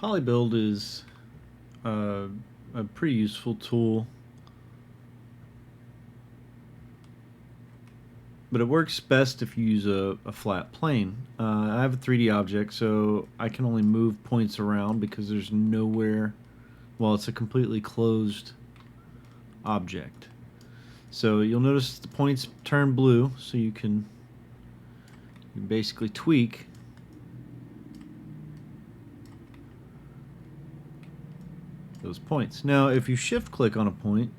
Polybuild is a pretty useful tool, but it works best if you use a flat plane. I have a 3D object, so I can only move points around because there's nowhere, well, it's a completely closed object. So you'll notice the points turn blue, so you can basically tweak those points. Now, if you shift click on a point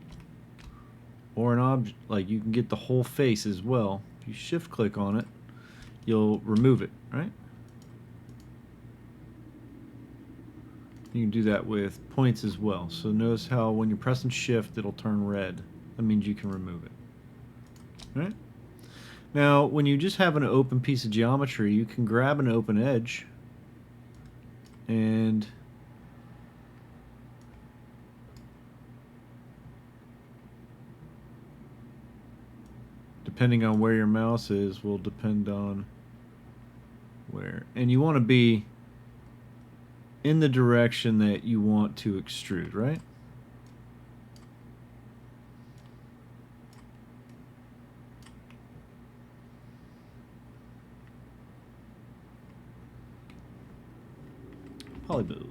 or an object, like you can get the whole face as well. If you shift click on it, you'll remove it, right? You can do that with points as well. So notice how when you're pressing shift, it'll turn red. That means you can remove it. Right? Now, when you just have an open piece of geometry, you can grab an open edge and depending on where your mouse is will depend on where. And you want to be in the direction that you want to extrude, right? Polybuild.